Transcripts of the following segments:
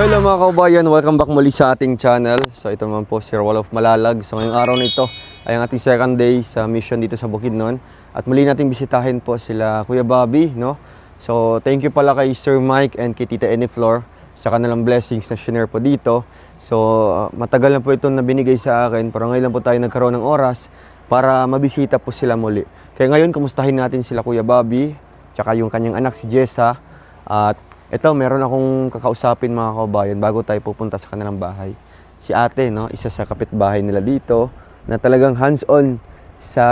Hello mga kaubayan, welcome back muli sa ating channel. So ito naman po si Rolf Malalag. So ngayong araw na ito ay ang ating second day sa mission dito sa Bukidnon. At muli nating bisitahin po sila Kuya Bobby, no? So thank you pala kay Sir Mike and kay Tita Eni Flor sa kanilang blessings na shinare po dito. So matagal na po ito na binigay sa akin, pero ngayon lang po tayo nagkaroon ng oras para mabisita po sila muli. Kaya ngayon, kumustahin natin sila Kuya Bobby, tsaka yung kanyang anak si Jessa. At ito, meron akong kakausapin mga kaubayan bago tayo pupunta sa kanilang bahay. Si ate, no, isa sa kapitbahay nila dito na talagang hands-on sa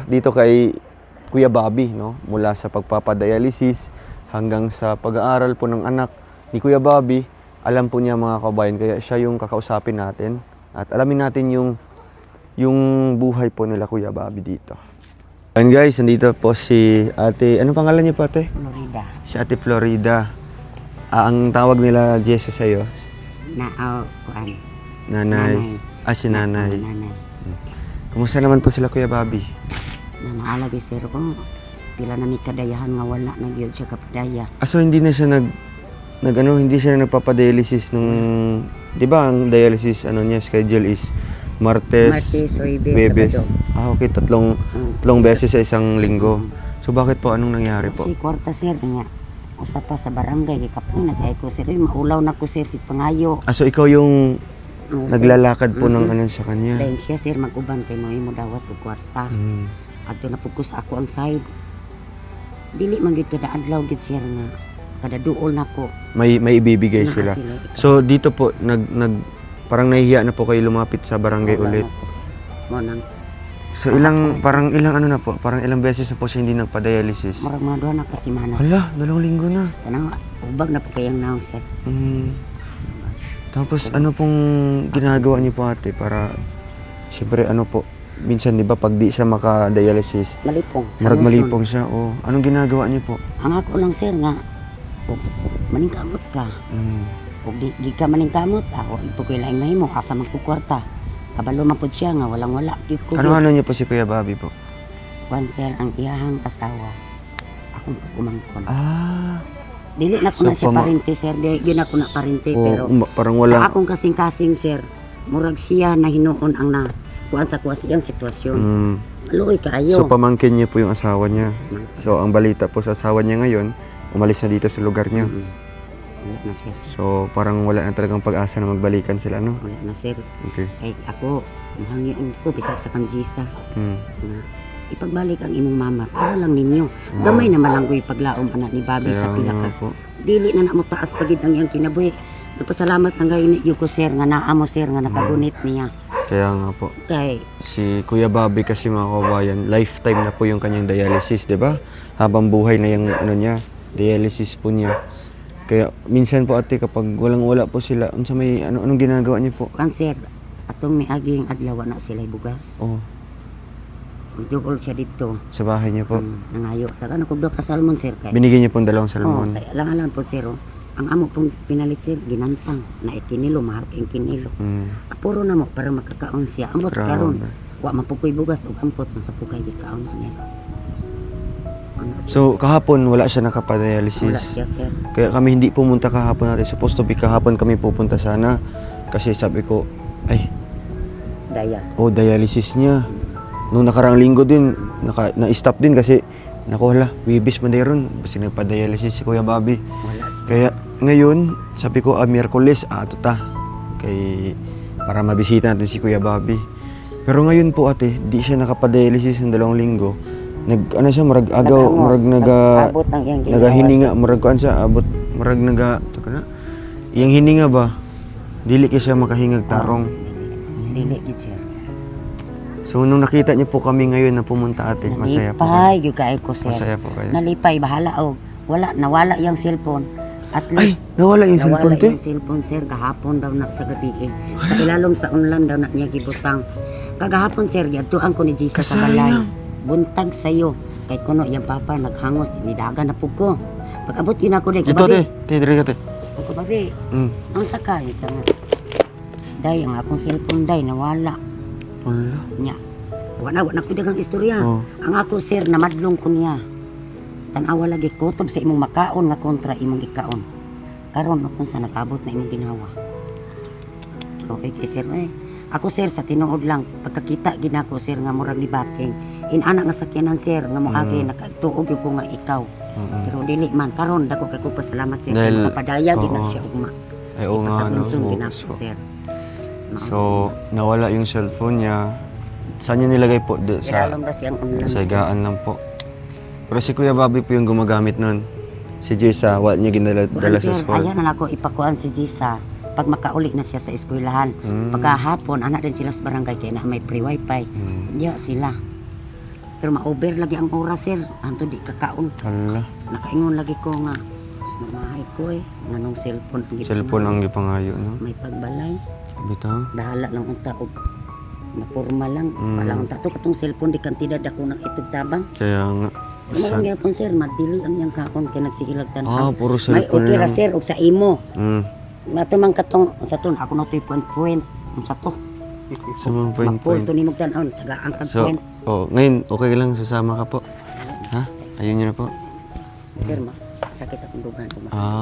dito kay Kuya Bobby, no, mula sa pagpapadialysis hanggang sa pag-aaral po ng anak ni Kuya Bobby. Alam po niya mga kaubayan, kaya siya yung kakausapin natin at alamin natin yung buhay po nila Kuya Bobby dito. And guys, nandito po si ate, anong pangalan niyo po ate? Florida. Si ate Florida. Ang tawag nila Jessa sa'yo? Kuan. Nanay. Si nanay. Nanay. Kumusta naman po sila Kuya Bobby? Nanaalagi sir ko. Pila na ni kadayahan nga wala na gyud siya kapadaya. So hindi na siya hindi siya nagpapadialysis nung, 'di ba ang dialysis niya schedule is Martes, Bebes. Sabado. Okay, tatlong beses sa isang linggo. So bakit po, anong nangyari po? Si kwarta sir nga usa pa sa barangay gikapoy nagay ko sir maulaw na ko sir si pangayo. So ikaw yung naglalakad po ng sa kanya? Then siya sir mag-uban kay mo dawat og kwarta. Adto na pugko sa ako ang side. Dili man gyud kada adlaw gyud sir nga kada duol na ko. May ibibigay sila. So dito po parang nahihiya na po kayo lumapit sa barangay ulit. Mo nang so parang ilang beses na po siya hindi nagpa-dialysis? Murag mga duha na kasi manas. Hala, 2 linggo na. Kanang ubag na po kayang naong sir. Tapos ano pong ginagawa niyo po ate para siyempre minsan 'di ba pag di siya maka-dialysis, malipong siya. Anong ginagawa niyo po? Ang ako lang sir nga maningkamot ka. Kung di ka maningkamot, ako ito ko ilaing mahimo asa magkukwarta. Kabalo man pud siya nga walang-wala gyud ko. Ano niyo po si Kuya Bobby po? Kwan sir ang iyahang asawa. Akong kumangkon. Dili na ko So, na siya parente sir, di na ko na parente pero parang wala. sa akong kasing-kasing sir, murag siya na hinuon ang kuan sa siyang sitwasyon. Maluoy kaayo. So pamangkin niya po yung asawa niya. So ang balita po sa asawa niya ngayon, umalis na dito sa lugar niyo. Wala na sir. So parang wala na talagang pag-asa na magbalikan sila, no? Wala na sir. Okay. Kay ako, mahangin ko bisag sa kanjisa. Nga, ipagbalik ang imong mama para lang ninyo. Gamay na malangoy paglaom anak ni Bobby sa pila ka. Dili na mo taas pagid ang iyang kinabuhi. Nagpasalamat ang gayon ni ko sir nga naa mo sir nga nakagunit niya. Kaya nga po. Kay Si Kuya Bobby kasi mga kabayan, lifetime na po yung kanyang dialysis, 'di ba? Habang buhay na yung niya, dialysis po niya. Kaya minsan po ate kapag wala po sila, unsa may anong ginagawa niyo po? kanser atong miaging adlaw na sila bugas. Jugol siya dito. Sa bahay niyo po. Nangayo. Taga na kog ka salmon sir kay. Binigyan niyo pong 2 salmon. Kay lang po sir. Ang amo pong pinalit sir ginantang na ikinilo mahal kay kinilo. Puro na mo para makakaon siya. Ambot karon. Wa mapukoy bugas ug ampot sa pugay gikaon na niya. So kahapon wala siya nakapadialysis. Wala siya sir. Kaya kami hindi pumunta kahapon natin. Supposed to be kahapon kami pupunta sana. Kasi sabi ko, dialysis niya. Nung nakaraang linggo din, na-stop din kasi wala, wibis man ron. Basta nagpa-dialysis si Kuya Bobby. Wala siya. Kaya ngayon, sabi ko, Miyerkules, para mabisita natin si Kuya Bobby. Pero ngayon po ate, di siya nakapa-dialysis ng 2 linggo. Abot ang iyang nagahininga, iyang hininga ba? Dili kay siya makahingag tarong. Dili gid siya. So nung nakita niyo po kami ngayon na pumunta ate, masaya po kayo. Gyud kay ko sir. Masaya po kayo. Nalipay bahala nawala yung cellphone. At least nawala yung cellphone te? Nawala yung cellphone sir kahapon daw na sa gabi Sa ilalom sa ulan daw na niya gibutang. Kagahapon sir, yadtuan ko ni Jessa sa balay. Buntag sayo. Kay kuno yang papa naghangos nidaga na pug ko. Pag-abot yun ako dai. Ito te, dire ka te. Ako babi. Ang sakay sa day ang akong cellphone day nawala. Wala. Nya. Wala ko dagang istorya. Ang ako sir namadlong ko niya. Tanawa lagi kutob sa imong makaon nga kontra imong ikaon. Karon kung sa nakabot na imong ginawa. Okay kay sir Ako sir sa tinuod lang pagkakita ginako sir nga murag libaking. Inana nga sakyanan sir nga moagi nakatuog ko nga ikaw. Pero dili man karon dako kay ko pasalamat sir kay Dahil- makapadaya gid na oo. siya ugma. Ay, oo nga, no? Ipasagunson Oo, ginako so- sir. So, nawala yung cellphone niya. Saan niya nilagay po? Sa Ilalong ba siyang ulan? higaan lang po. Pero si Kuya Bobby po yung gumagamit nun. Si Jessa, wala niya dala sa Sir, school. ayaw na ako ipakuan si Jisa pag makauli na siya sa eskwelahan. Pagkahapon, anak din sila sa barangay kaya na may free wifi. Diya sila. Pero ma-over lagi ang oras sir. Anto di kakaon. Hala, Nakaingon lagi ko nga. Namahay ko nganong cellphone ang cellphone ang gipangayo, no? may pagbalay. Bitaw. Dahala lang unta og maporma lang. Palang unta to katong cellphone di kantidad ako nakitugtabang. Kaya nga. Malang gyapon sir, madili ang yang kaon kay nagsigilag Ah, tan. puro May cellphone okay ra lang. sir og sa imo. Mm. Matumang katong sa ton ako na to'y point sa to. Sa mga point. Mapul to nimog tan-on taga angkag So, point. ngayon, okay lang sasama ka po? Ha? Ayun niyo na po. Sir sakit akong dugan ko.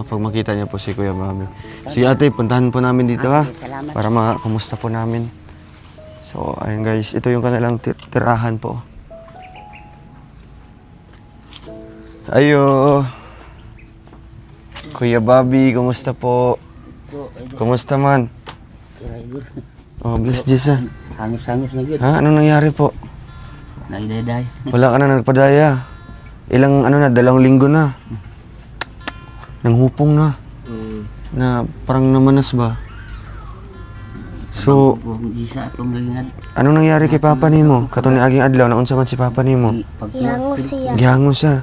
Pag makita niya po si Kuya Bobby. Si ate, puntahan po namin dito ha. Sige, salamat. Para makakamusta po namin. So, ayun guys, ito yung kanilang tirahan po. Ayo. Kuya Bobby, kumusta po? Kumusta man? Oh, bless Jesus. Hangis-hangis na gid. Ha? Anong nangyari po? Naiday-day. Wala ka na nagpadaya. Ilang 2 linggo na. Nanghupong na. Na parang namanas ba? So, Kung isa atong lingad. anong nangyari kay Papa nimo? Katong ni aging adlaw naunsa man si Papa nimo? Gihango siya. Gihango siya.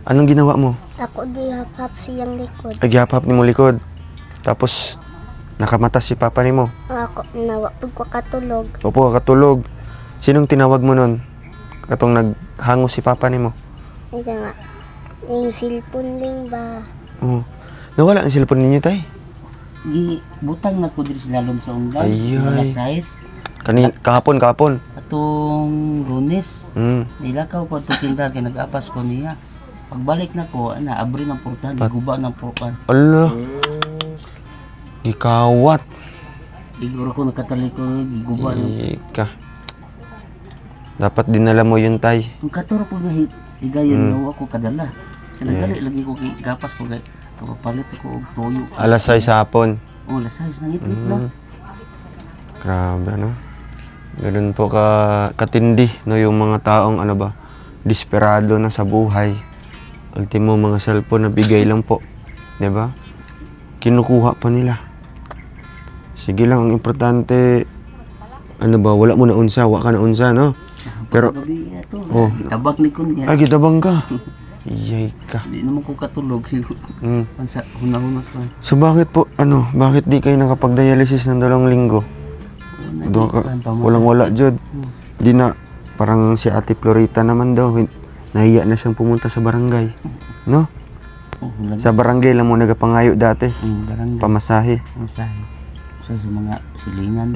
Anong ginawa mo? Ako dihakap siyang likod. Ay gihapap nimo likod. Tapos nakamata si Papa nimo. Ako nawa pag ko katulog. Opo, katulog. Sinong tinawag mo nun? Katong naghango si Papa nimo. Isa nga. Yung cellphone lang ba? Oh. Nawala ang cellphone ninyo, tay? Gi butang na ko diri sa lalom sa unggan. Ayay. Alas 6. Kahapon. Atong Lunes. Mm. Nilakaw ko to tinda kay nag-apas ko niya. Pagbalik na ko, abri ng portahan, guba ng portahan. Ala. Gikawat. Siguro ko nakatali ko giguba ng Ika. Dapat dinala mo yun, tay. kung katuro po na higayon na ako kadala. Kanadali lagi ko gapas ko kay papalit ko og toyo. Alas 6 hapon. Oh, alas 6 na ito na. Grabe, ano? Ganun po katindi, no? Yung mga taong, desperado na sa buhay. Ultimo, mga cellphone na bigay lang po. 'Di ba? Kinukuha pa nila. Sige lang, ang importante, wala mo na unsa, wala ka na unsa, no? Pero, Gabi ito. Oh. Tabak ni ko niya. ay, gitabang ka. Iyay ka. Di naman ko katulog. Mm. Sa hunahunat ko. So, bakit bakit di kayo nakapag-dialysis ng 2 linggo? Walang-wala, Jod. Di na, parang si Ate Florita naman daw, nahiya na siyang pumunta sa barangay. No? Sa barangay lang mo nagapangayo dati. Barangay. Pamasahe. Pamasahe. Sa mga silingan.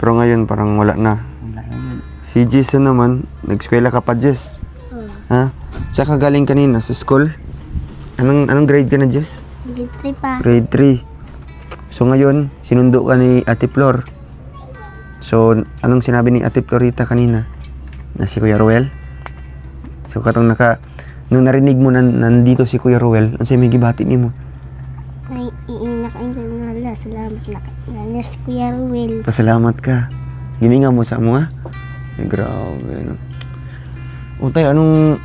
Pero ngayon parang wala na. Wala na yun. Si Jason naman, nag-eskwela ka pa, Jess. Ha? Saan ka galing kanina? Sa school? Anong grade ka na, Jess? Grade 3 pa. Grade 3. So ngayon, sinundo ka ni Ate Flor. So, anong sinabi ni Ate Florita kanina? Na si Kuya Ruel? So, nung narinig mo nandito si Kuya Ruel, ano sa'yo may gibati ni mo? Ay, iinak ang ganala. Salamat na si Kuya Ruel. Pasalamat ka. Gininga mo sa mo, ha? Ay, grabe, no? Utay, anong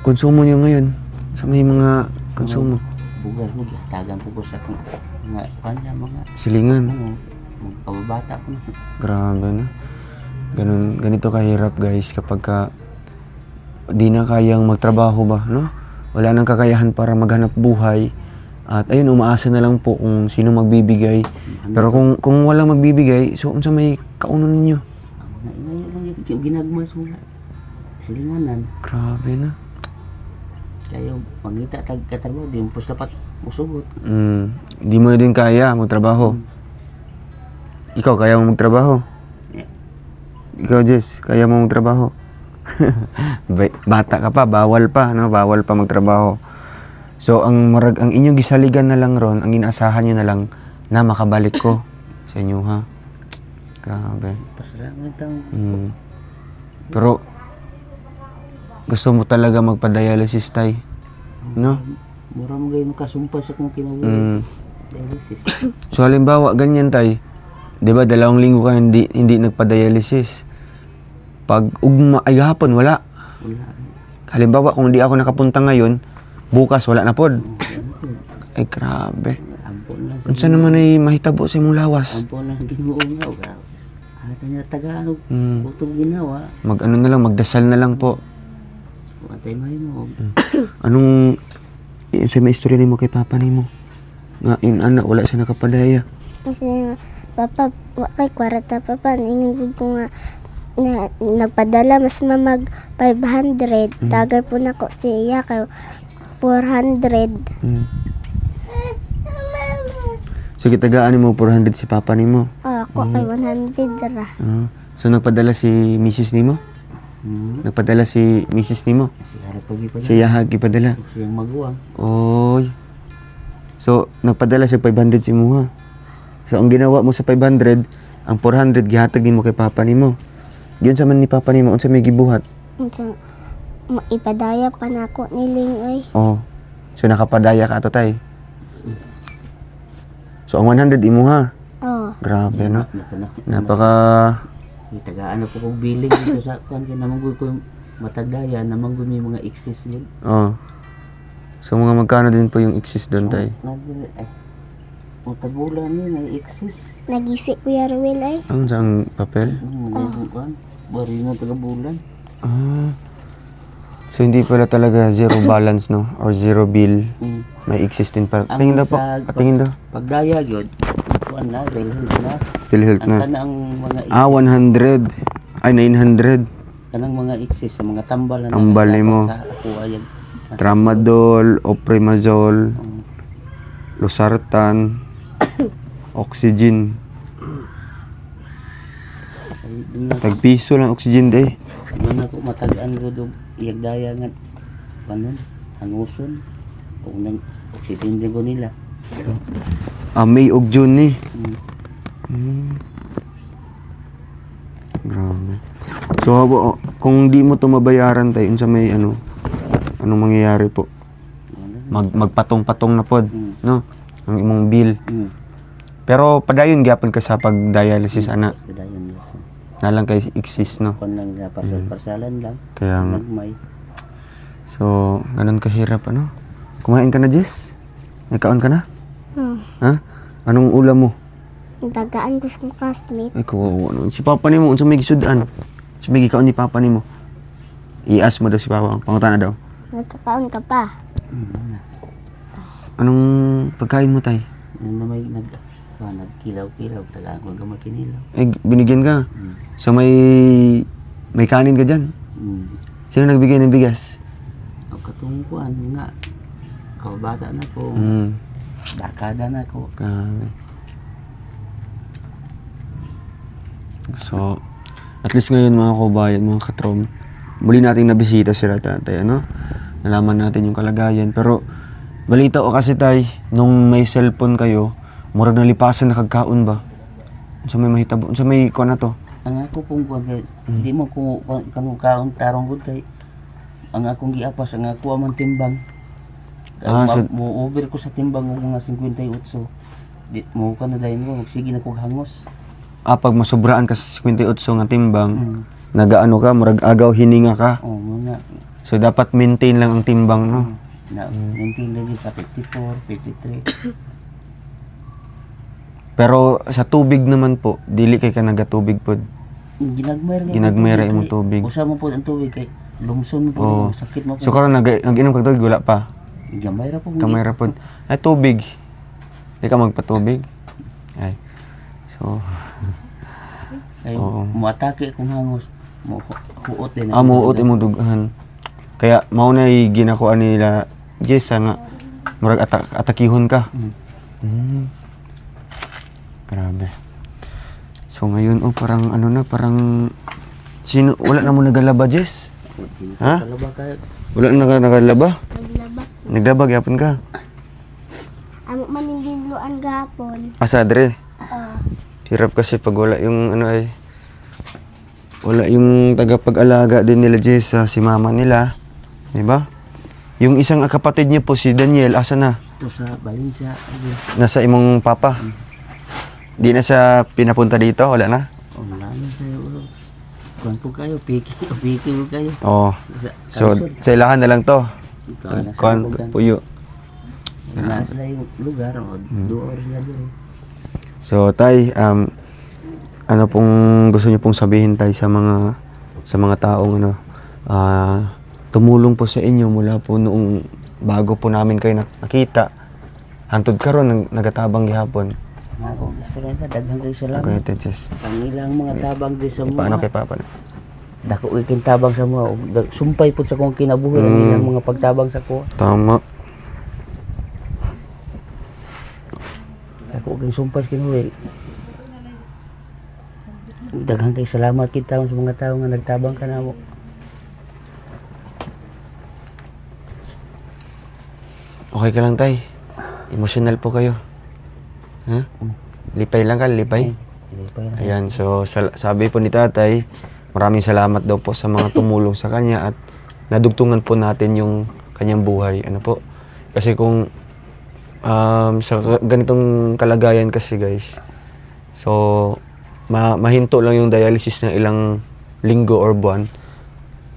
konsumo niyo ngayon? Sa may mga konsumo? Bugal mo. Tagan po ko sa mga Silingan. mga kababata ko na. Grabe, no? Ganito kahirap, guys, kapag di na kayang magtrabaho ba, no? Wala nang kakayahan para maghanap buhay. At ayun, umaasa na lang po kung sino magbibigay. Pero kung walang magbibigay, so unsa may kaunon ninyo? Ngayon lang ginagmas mo na. Silinganan. Grabe na. Kaya pangita katrabaho, di mo dapat musugot. Di mo na din kaya magtrabaho. Ikaw, kaya mo magtrabaho? Ikaw, Jess, kaya mo magtrabaho? Bata ka pa, bawal pa, no? Bawal pa magtrabaho. So ang inyong gisaligan na lang ron, ang inaasahan niyo na lang na makabalik ko sa inyo ha. Grabe. Pasalamat ang Pero gusto mo talaga magpa-dialysis tay, no? mura mo gayon kasumpa sa kung kinabuhi. Dialysis. So halimbawa ganyan tay, 'di ba 2 linggo ka hindi nagpa-dialysis. Pag ugma ay hapon wala. Wala. Halimbawa kung hindi ako nakapunta ngayon, bukas wala na pod. Ay grabe. Ampon na. Unsa naman ay mahitabo sa imong lawas? Ampon na Ginoo nga og. Ata niya Tagalog. Utong ginawa. Mag-ano na lang, magdasal na lang po. Atay mahimo. Anong sa may istorya nimo kay papa nimo? Nga in anak wala siya nakapadaya. Kasi papa, kay kwarta papa, ingin ko nga na nagpadala mas mamag 500. Tagay po na ko siya kay 400. So kitagaan nimo 400 si papa nimo. Ako kay 100 ra. So nagpadala si Mrs. nimo? Nagpadala si Mrs. nimo? Si harap pagi pa. Si Yahag ipadala. Siyang maguwang. Oy. So nagpadala siya 500 si mo ha. So ang ginawa mo sa 500, ang 400 gihatag nimo kay papa nimo. Diyon sa man ni papa nimo unsa may gibuhat? Unsa ipadaya pa na ako niling ay. Oh. So nakapadaya ka ato tay. So ang 100 imo ha. Oh, Grabe no. Napana. Napaka Tagaan na po kong billing dito sa kuan kay namanggoy ko matagdaya namanggoy may mga exist yun. oh. So mga magkano din po yung exist doon tay? Nagdili ay. Tagulan ni may exist. nagisi Kuya Ruel ay. Ang sang papel? Kuan. Bari na taga-bulan. Ah. So hindi pala talaga zero balance no or zero bill. May existing pa. Ang Tingin daw po. sa- Tingin daw. Pagdaya gyud. Kuan na dahil na. PhilHealth Ang na. kanang mga 100. Ay 900. kanang mga exist sa mga tambal na Tambal nimo. sa ako ayan. Tramadol, Oprimazole, Losartan, Oxygen. Tagpiso lang oxygen day. Doon ako matagaan ko doon iyagdaya nga kanon hanguson o nang oxygen ko nila. May og June ni. Grabe. So kung di mo to mabayaran tayo unsa may anong mangyayari po? Magpatong-patong na pod, no? Ang imong bill. Pero padayon gyapon ka sa pag-dialysis ana. Kadayon nila. Nalang kay exist no. Kon lang parsal-parsalan lang. Kaya nga. May So, ganun kahirap ano? Kumain ka na, Jess? Nagkaon ka na? Ha? Anong ulam mo? Tagaan ko sa classmate. Ay, kawawa naman. Si Papa nimo, unsa may gisudan? Unsa may gikaon ni Papa nimo? I-ask mo daw si Papa. Pangutana daw. Nagkakaon ka pa. Anong pagkain mo, tay? na may nagkilaw-kilaw talaga ako gamay kinilaw. Eh, binigyan ka. So, may kanin ka dyan. Sino nagbigay ng bigas? Ang katungkuan nga kabata na ko. Dakada na ko. Grabe. So, at least ngayon mga kabayan, mga katrom, muli nating nabisita sila tatay, ano? Nalaman natin yung kalagayan. Pero, balita ko kasi tay, nung may cellphone kayo, murag nalipasan na kagkaon ba? Sa may mahitabo, sa may kuha na to. Ang ako pong kuan kay di mo ko kanong kaon tarong gud kay ang akong giapas ang ako man timbang. Mo over ko sa timbang og mga 58. Di mo ka na dayon mo magsige na kog hangos. Pag masubraan ka sa 58 nga timbang, nagaano ka, murag agaw hininga ka. Oh, muna. So, dapat maintain lang ang timbang, no? Na maintain lagi sa 54, 53. Pero sa tubig naman po, dili kay ka nagatubig po. Ginagmayra imong tubig. Usa mo po ang tubig kay lumson mo po sakit mo po. So karon nag-inom kag tubig wala pa. Gamayra po. Kamayra po. Ay tubig. Di ka magpatubig. Ay. So ay moatake kung hangos. Mo huot din. muot imong dughan. Kaya mao na ginakuan nila Jessa nga murag atakihon ka. Grabe. So ngayon parang ano na, parang wala na mo nagalaba, Jess? Ha? Kalaba ka. Wala na nagalaba? Naglaba ko. Naglabag yapon ka. Amo manindinluan gahapon. Asa dre. Oh. Hirap kasi pag wala yung ano ay wala yung tagapag-alaga din nila Jessa, si mama nila. 'Di ba? Yung isang kapatid niyo po si Daniel, asa na? Ito sa Valencia. Nasa imong papa. Di na siya pinapunta dito, wala na. Oh, wala na sa'yo. Kuhan po kayo, piki po kayo. Oo. So, sa ilahan na lang to. Kuan puyo. Nasa na yung lugar, o doon na doon. So, tay, ano pong gusto niyo pong sabihin tay sa mga taong ano, tumulong po sa inyo mula po noong bago po namin kayo nakita. Hantod karon nagatabang gihapon. Ako, gusto rin na, daghang kayo salamat. Okay, Tetsis. Ang ilang mga tabang din sa mga. Paano kay Papa? Dako ikin tabang sa mga. Sumpay po sa kong kinabuhi ang ilang mga pagtabang sa ko. Tama. Dako ikin sumpay sa kinuwi. Daghang kayo salamat kita sa mga tao nga nagtabang ka na mo. Okay ka lang, tay. Emotional po kayo. Ha? Lipay lang ka, lipay. Ayan, so sabi po ni tatay, maraming salamat daw po sa mga tumulong sa kanya at nadugtungan po natin yung kanyang buhay. Ano po? Kasi kung sa ganitong kalagayan kasi guys, so mahinto lang yung dialysis ng ilang linggo or buwan,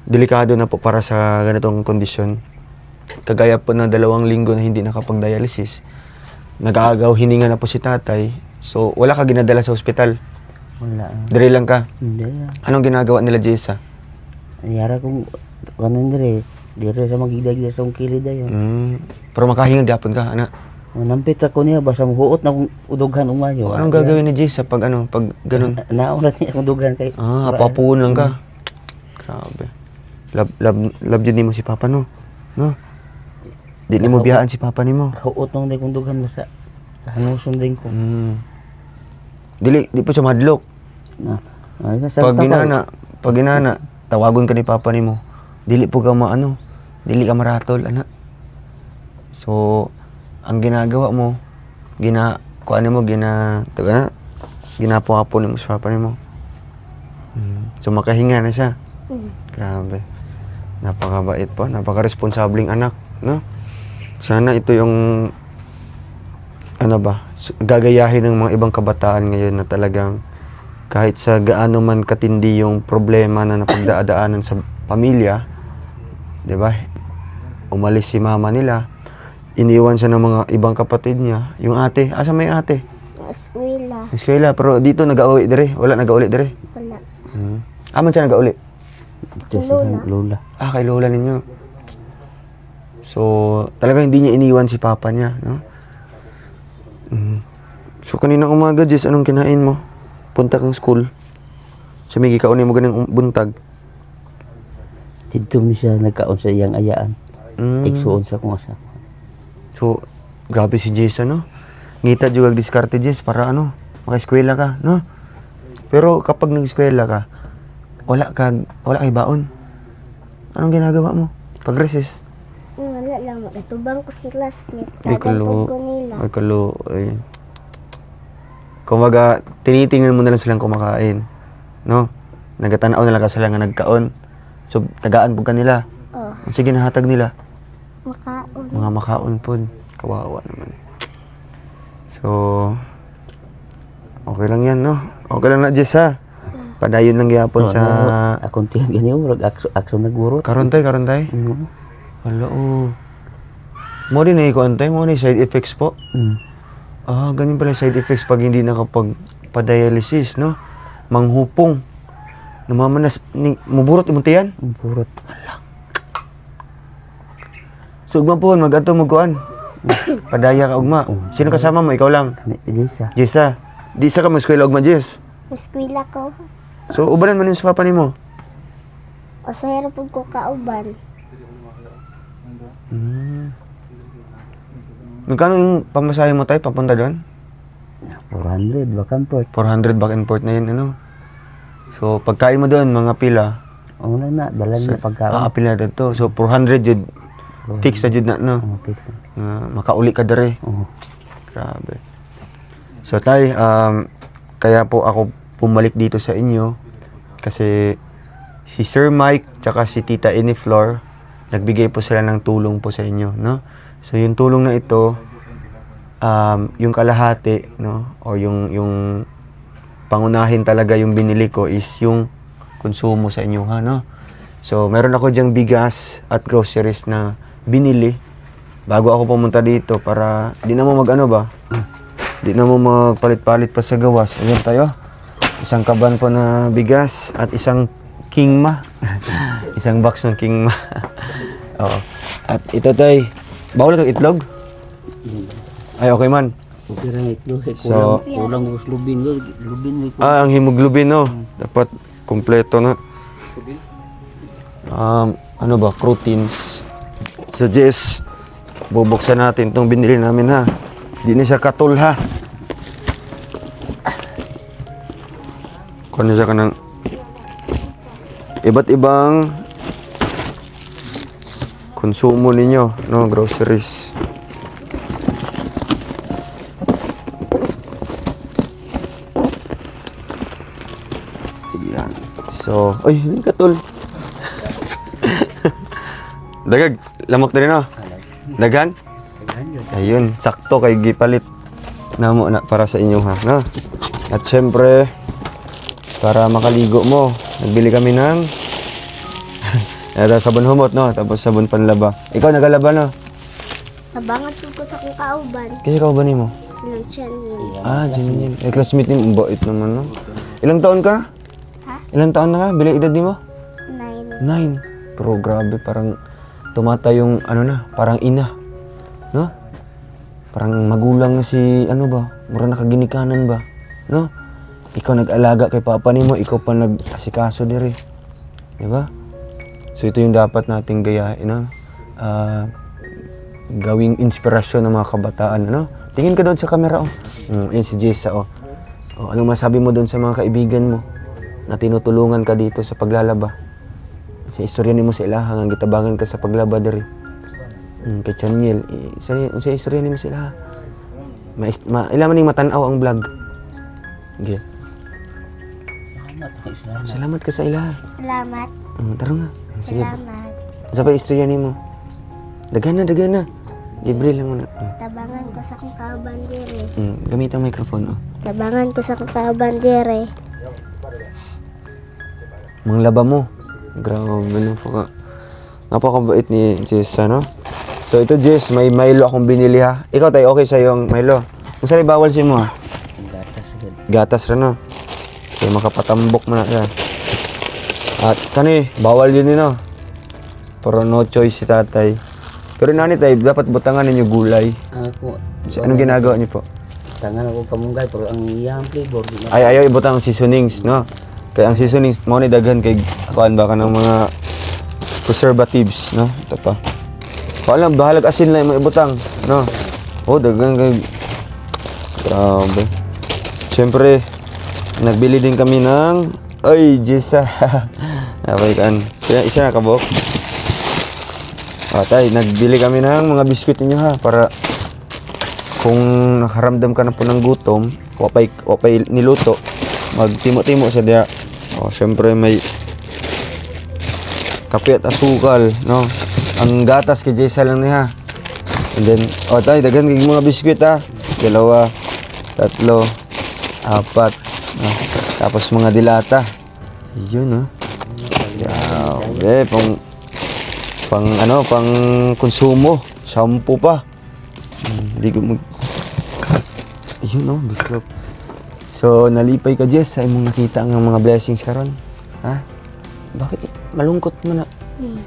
delikado na po para sa ganitong kondisyon. Kagaya po ng 2 linggo na hindi nakapag-dialysis, nag-aagaw hininga na po si tatay, so wala ka ginadala sa ospital. Wala. Dire lang ka. Hindi. Anong ginagawa nila Jessa? Yara kung kanon dire sa magigdag sa kong kilid ayon. Pero makahinga gyapon ka, ana. Nampit ako niya basta muhuot na kung udughan umayo. O, anong gagawin ni Jessa pag ganun? Nauna niya akong udughan kay. Papuon lang ka. Grabe. Love jud nimo si Papa no. No. Di nimo biyaan si Papa nimo. Huot nang di kong dughan basta hanuson din ko. Di pa siya madlok. Pag ginana, tawagon ka ni Papa nimo. Dili po ka dili ka maratol, ana. So, ang ginagawa mo, ginapuhapo nimo sa Papa nimo. So, makahinga na siya. Grabe. Napakabait po, napaka-responsabling anak, no? Sana ito yung gagayahin ng mga ibang kabataan ngayon na talagang kahit sa gaano man katindi yung problema na napagdadaanan sa pamilya, 'di ba? Umalis si mama nila, iniwan siya ng mga ibang kapatid niya, yung ate, asa may ate? Eskwela. Eskwela, pero dito nag-auwi dire, wala nag-auwi dire. Wala. Aman siya nag-auwi? Lola. Kay lola ninyo. So, talagang hindi niya iniwan si papa niya, no? So, kaninang umaga, Jess, anong kinain mo? Punta kang school. Sa may gikaon mo ganang buntag. Dito ni siya nagkaon sa iyang ayaan. Igsuon sa kong asa. So, grabe si Jess, ano? Ngita juga diskarte, Jess, para maka-eskwela ka, no? Pero kapag nag-eskwela ka, wala kay baon. Anong ginagawa mo? Pag-recess? Wala lang. Matubang ko sa classmate. Ay, Tagalpod ko nila. Ay. Kumbaga, tinitingnan mo na lang silang kumakain. No? Nagatanaw na lang ka sila nga nagkaon. So, tagaan po ka nila. Oh, Sige, nahatag nila. makaon. Mga makaon po. Kawawa naman. So, okay lang yan, no? Okay lang na, Jess, ha? Padayon lang gyapon sa... Akong tiyan ganyan, akso nagurot. Karon tay. Wala, Mo din antay mo ni side effects po. Ganyan pala side effects pag hindi nakapag-dialysis, no? Manghupong. Namamanas, muburot imong tiyan? Purot. So, ugma po, mag-ato mo kuan. Padaya ka, ugma. Sino kasama mo? Ikaw lang. Jessa. Jessa. Di sa ka mo eskwela, ugma, Jess. Eskwela ko. So, ubanan mo sa papa nimo. O sa hirap ko kauban. Magkano yung pamasahe mo tayo papunta doon? 400 back 400 back and forth na yun, ano? So, pagkain mo doon, mga pila. Una na, dala na pagkaon. Pila dito. So, 400 yun. Fix na jud na, no? Okay. Na makauli ka dere. Oo. Grabe. So tay, kaya po ako pumalik dito sa inyo kasi si Sir Mike tsaka si Tita Eniflor nagbigay po sila ng tulong po sa inyo, no? So yung tulong na ito, yung kalahati, no? O yung pangunahin talaga yung binili ko is yung konsumo sa inyo, ha, no? So meron ako diyang bigas at groceries na binili bago ako pumunta dito para di na mo mag-ano ba? Di na mo magpalit-palit pa sa gawas. Ayan tayo. Isang kaban po na bigas at isang kingma. Isang box ng kingma. Oo. At ito tay, bawal kang itlog? Ay, okay man. Okay ra ito. So- Kulang ko lubin ko. Lubin ko. Ang hemoglobin, no? Dapat kumpleto na. Ano ba? Proteins. So, Jess, bubuksan natin itong binili namin, ha? Di na siya katul, ha? Kuha na siya ka ng iba't ibang konsumo ninyo, no? Groceries. Ayan. So, ay, hindi katul. Dagag, lamok din, no? Daghan? Ayun, sakto kay gipalit na mo na para sa inyo, ha, no? At syempre, para makaligo mo, nagbili kami ng sabon humot, no? Tapos sabon panlaba. Ikaw nagalaba, no? Nabangat ko sa kong kauban. Kasi kauban mo? Silang siya niya. Ah, dyan yun. Eh, classmate ni mo, bait naman, no? Ilang taon ka? Ha? Ilang taon na ka? Bila edad ni mo? 9. 9. Pero grabe, parang tumata yung, ano na, parang ina. No? Parang magulang na si, ano ba? Mura nakaginikanan ba? No? Ikaw nag-alaga kay papa ni mo, ikaw pa nag-asikaso diri. Diba? So ito yung dapat nating gayahin, no? Gawing inspirasyon ng mga kabataan, ano? Tingin ka doon sa camera, oh. Yun si Jessa, oh. Oh, anong masabi mo doon sa mga kaibigan mo na tinutulungan ka dito sa paglalaba? Sa istorya nimo sa ilaha nga gitabangan ka sa paglaba diri. Kay Chaniel, sa istorya nimo sa ilaha. Ila man ning matan-aw ang vlog. Okay. Salamat ka sa ilaha. Salamat. Tara nga. Sige. Salamat. Sa pa istorya nimo. Daghan na. Libre lang muna. Tabangan ko sa kong kauban dire. Gamit ang microphone, oh. Tabangan ko sa kong kauban dire. Manglaba mo. Grabe na po ka. Napakabait ni Jess, no? So ito, Jess, may Milo akong binili, ha? Ikaw tayo, okay sa'yo ang Milo. Kung sa'yo bawal sa'yo mo, ha? Gatas agad. Gatas rin, no? Kaya makapatambok mo na yan. At kani, bawal yun, no? Pero no choice si tatay. Pero nani tayo, dapat butangan ninyo gulay. Ako. So, anong ginagawa niyo po? Tangan ako kamunggay pero ang iyang flavor di na. Ay, ayaw ibutang ang seasonings, no? Kaya ang seasonings, mo ni daghan kay kuan baka ng mga preservatives, no? Ito pa. Paalam, bahalag asin lang mo ibutang, no? Oh, daghan kay grabe. Siyempre, nagbili din kami ng ay, Jessa. Napaikan. Kaya isa na kabok. Tay, nagbili kami ng mga biskuit niyo, ha, para kung nakaramdam ka na po ng gutom, wapay niluto, magtimo-timo sa diya. O, syempre may kape at asukal, no? Ang gatas kay Jessa lang niya. And then, tay, daghan kay mga biskuit, ha. 2, 3, 4, no? Tapos mga dilata. Yun, no? Grabe, pang konsumo, shampoo pa. Hindi ko mag... Ayun, no, bislop. So, nalipay ka, Jess, sa imong nakita ang mga blessings karon. Ha? Bakit malungkot mo na?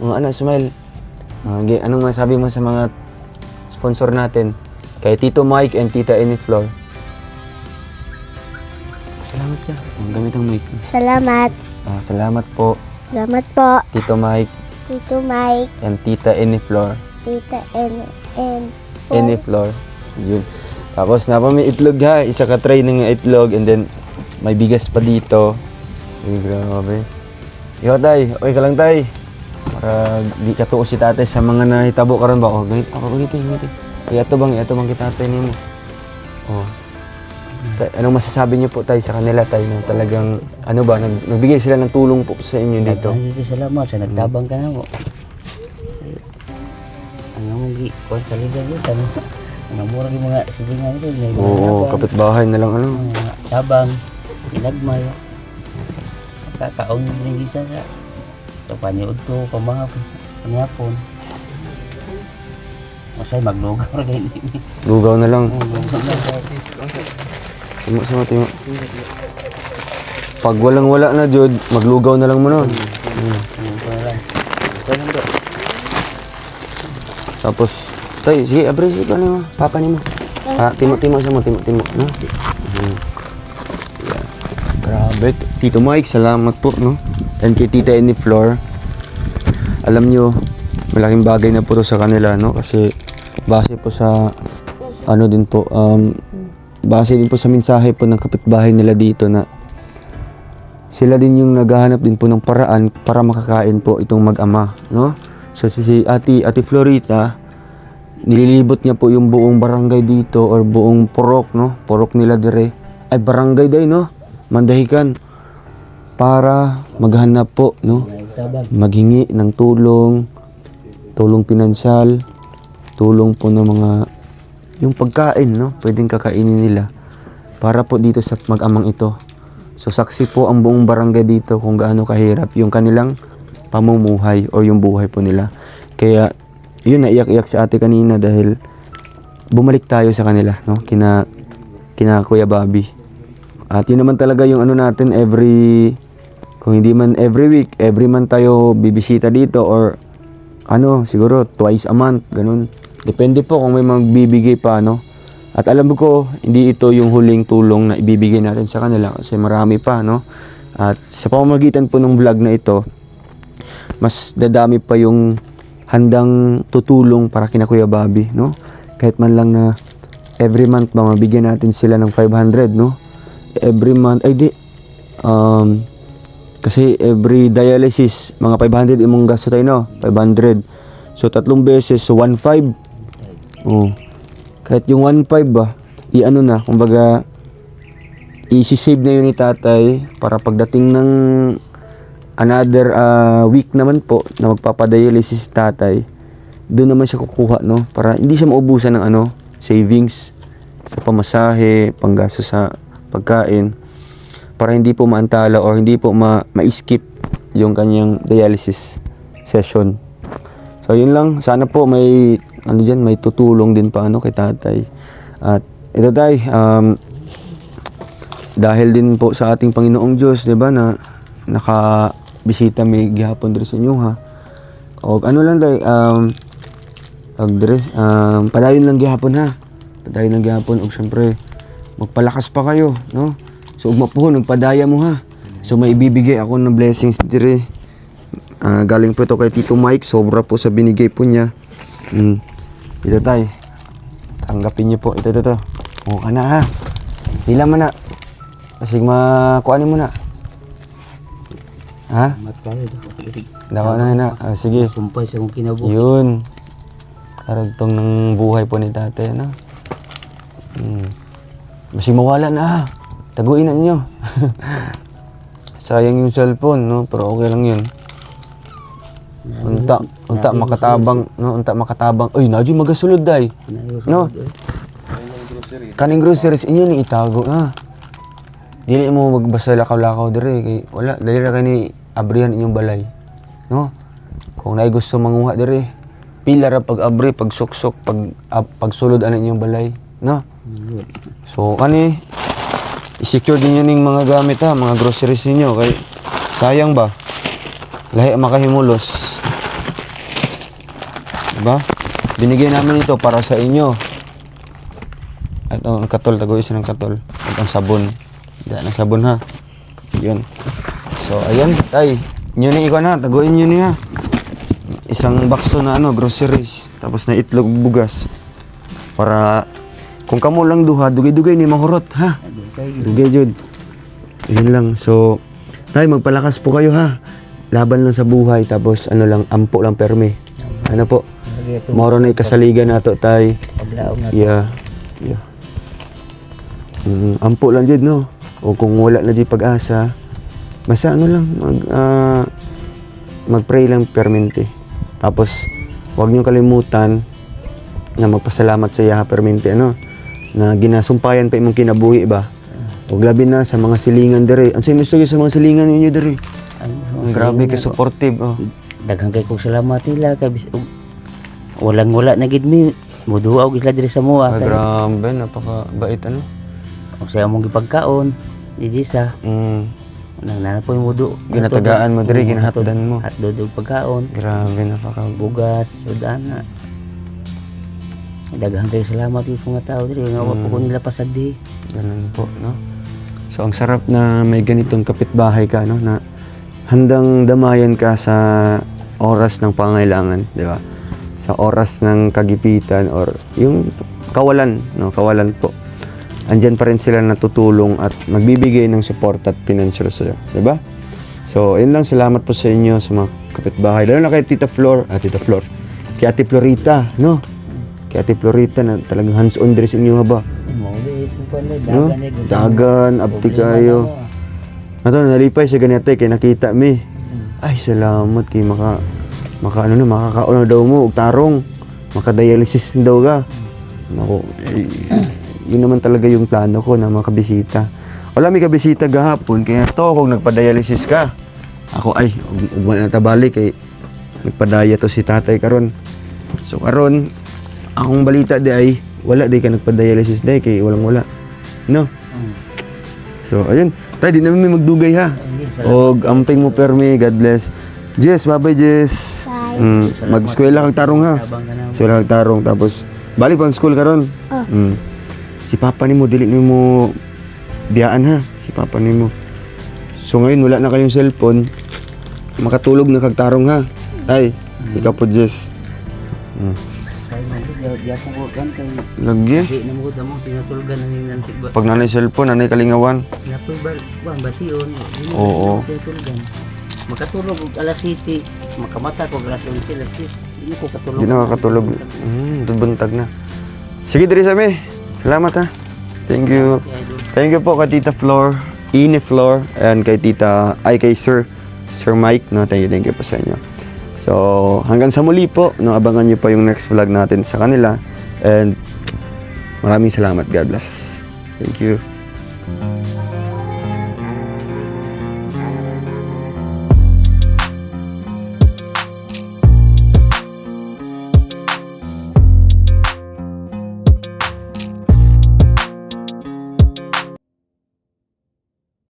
Mga anak, smile. Anong masabi mo sa mga sponsor natin? Kay Tito Mike and Tita Eniflor. Salamat ka. Gamit ang mic. Salamat. Salamat po, Salamat po. Tito Mike Tito Mike, and Tita Eniflor. Tita and Eniflor. Yun. Tapos na pa may itlog, ha. Isa ka tray ng itlog and then may bigas pa dito. Ay, grabe. Ikaw, tay. Okay ka lang, tay. para di katuo si tatay sa mga nahitabo karon ba. Oh, ganito ako ganito. Iato bang kita tatay nimo. Oh. Anong masasabi niyo po tayo sa kanila tayo na talagang ano ba nagbigay sila ng tulong po sa inyo dito? Dito salamat sa nagtabang ka na mo. Ano mo gi kon sa ligan dito. Ano mura yung mga silingan dito. Oo, kapitbahay na lang ano. Tabang, pinagmay. Kakaon din isa sa panyod to, pamahapon. Masay maglugaw ra kay ni. Lugaw na lang. Timo. Pag walang-wala na jud, maglugaw na lang mo nun. Tapos, tay, sige, abre, sige, ano mo? Papa ni mo. Timo siya mo, timo, no? Yan. Grabe. Tito Mike, salamat po, no? And kay Tita Any Floor, alam nyo, malaking bagay na po to sa kanila, no? Kasi, base po sa, ano din po, base din po sa mensahe po ng kapitbahay nila dito na sila din yung naghahanap din po ng paraan para makakain po itong mag-ama, no? So si Ate Florita, nililibot niya po yung buong barangay dito or buong purok, no? Purok nila dire. Ay barangay day, no? Mandahikan para maghanap po, no? Maghingi ng tulong pinansyal, tulong po ng mga yung pagkain, no? Pwedeng kakainin nila para po dito sa mag-amang ito. So saksi po ang buong barangay dito kung gaano kahirap yung kanilang pamumuhay o yung buhay po nila. Kaya yun, naiyak-iyak si ate kanina dahil bumalik tayo sa kanila, no? Kina Kuya Bobby. At yun naman talaga yung ano natin kung hindi man every week, every month tayo bibisita dito or ano, siguro twice a month, ganun. Depende po kung may magbibigay pa, no? At alam ko, hindi ito yung huling tulong na ibibigay natin sa kanila kasi marami pa, no? At sa pamamagitan po ng vlog na ito, mas dadami pa yung handang tutulong para kina Kuya Bobby, no? Kahit man lang na every month ba mabigyan natin sila ng 500, no? Every month, kasi every dialysis, mga 500 imong gasto tayo, no? 500. So, 3 beses, so 1.5. Oh. Kahit yung 1.5 ba, i-ano na, kumbaga, i-save na yun ni tatay para pagdating ng another week naman po na magpapadialysis si tatay, doon naman siya kukuha, no? Para hindi siya maubusan ng savings sa pamasahe, panggasto sa pagkain, para hindi po maantala or hindi po ma-skip yung kanyang dialysis session. So yun lang, sana po may may tutulong din pa kay tatay. At ito tay, dahil din po sa ating Panginoong Diyos, 'di ba, na nakabisita may gihapon diri sa inyo ha. O ano lang tay, padayon lang gihapon ha. Padayon lang gihapon ug syempre magpalakas pa kayo, no? So ugma po nagpadaya mo ha. So may ibibigay ako ng blessings dire. Galing po ito kay Tito Mike, sobra po sa binigay po niya. Ito tay, tanggapin niyo po. Ito. O ka na ha. Hila mo na. Kasi makuhanin mo na. Ha? Dako na. Sige. Sumpay sa kong kinabuhi. Yun. Karagtong ng buhay po ni tatay, ano? Masih mawala na ha. Taguin na niyo. Sayang yung cellphone, no? Pero okay lang yun. Unta makatabang, no? Unta makatabang. Uy, nadyo magasulod day. No? Kaning groceries inyo ni itago na. Dili mo magbasa lakaw-lakaw dire kay wala dali ra kani abrihan inyong balay. No? Kung naay gusto manguha dire, pila ra pag abri, pag suksok, pagsulod ana inyong balay, no? So kani i-secure din yun yung mga gamit ha, mga groceries ninyo kay sayang ba? Lahi makahimulos. Diba? Binigay namin ito para sa inyo. At ang katol, tago isa ng katol. At ang sabon. Diyan ang sabon ha. Yun. So, ayan, tay. Nyo ni ikaw na, taguin nyo niya. Isang bakso na groceries. Tapos na itlog bugas. Para, kung kamo lang duha, dugay-dugay ni mahurot, ha? Dugay, Jud. Yun lang. So, tay, magpalakas po kayo, ha? laban lang sa buhay, tapos ano lang, ampo lang permi. Ano po? Lagi ito, Moro na ikasaligan nato tay. paglaom na Yeah. Yeah. Ampo lang jud no. O kung wala na jud pag-asa, basta ano lang mag-pray lang permente. Tapos huwag niyo kalimutan na magpasalamat sa Yaha permente ano na ginasumpayan pa imong kinabuhi ba. Huwag labi na sa mga silingan dere. Ang sa mga silingan ninyo dere. Ang grabe ka supportive. Oh. Daghang kay kong salamat nila kay walang wala na gid mi muduaw gid diri sa mua Ah, kay grabe, napakabait ano. kung sa among gipagkaon di sa nang nanapoy mudu Ginatagaan mo dere, ginahatdan mo. at dudog pagkaon Grabe, napakabuga. bugas sudana daghang kay salamat gid sa mga tao diri nga wa po ko nila pasagdi. Ganun po, no? So, ang sarap na may ganitong kapitbahay ka, no? Na handang damayan ka sa oras ng pangailangan, di ba? Sa oras ng kagipitan or yung kawalan, no? Kawalan po. Andyan pa rin sila natutulong at magbibigay ng support at financial sa'yo, di ba? So, yun lang. Salamat po sa inyo, sa mga kapitbahay. Lalo na kay Tita Flor, kay Ate Florita, no? Kay Ate Florita na talagang hands-on din sa inyo ba? Mo di po pala No? dagan Dagan, abti kayo. Ato, nalipay siya ganito kay nakita mi. Ay, salamat kay makakaon na daw mo, og tarong. Makadialysis daw ka. Nako, yun naman talaga yung plano ko na makabisita. Wala may kabisita gahapon, kaya to kung nagpa-dialysis ka. Ako ay, ug na tabali kay nagpadaya to si tatay karon. So karon, akong balita di ay wala di ka nagpa-dialysis di kay wala. No? So ayun, tayo di namin may magdugay ha. Og amping mo permi, God bless. Jess, bye-bye Jess. Mag-eskwela kag tarong ha. Eskwela kag tarong tapos balik pang school karon. Si papa nimo dili nimo biyaan ha. Si papa nimo. So ngayon wala na kayong cellphone. Makatulog na kag tarong ha. Tay, ikaw po Jess. Lagi. Di na mo mo tinatulgan na ninan ba. Pag nanay cellphone, nanay kalingawan. Napoy ba bation. Oo. Tinatulgan. Makatulog og alas 7, makamata ko alas 11 alas 10. Hindi ko katulog. Di nakakatulog. Buntag na. Sige, diri sa mi. Salamat ha. Thank you. Thank you po kay Tita Flor, Ine Flor, and kay kay Sir Mike. No, thank you po sa inyo. So, hanggang sa muli po, no, abangan niyo pa yung next vlog natin sa kanila. And maraming salamat. God bless. Thank you.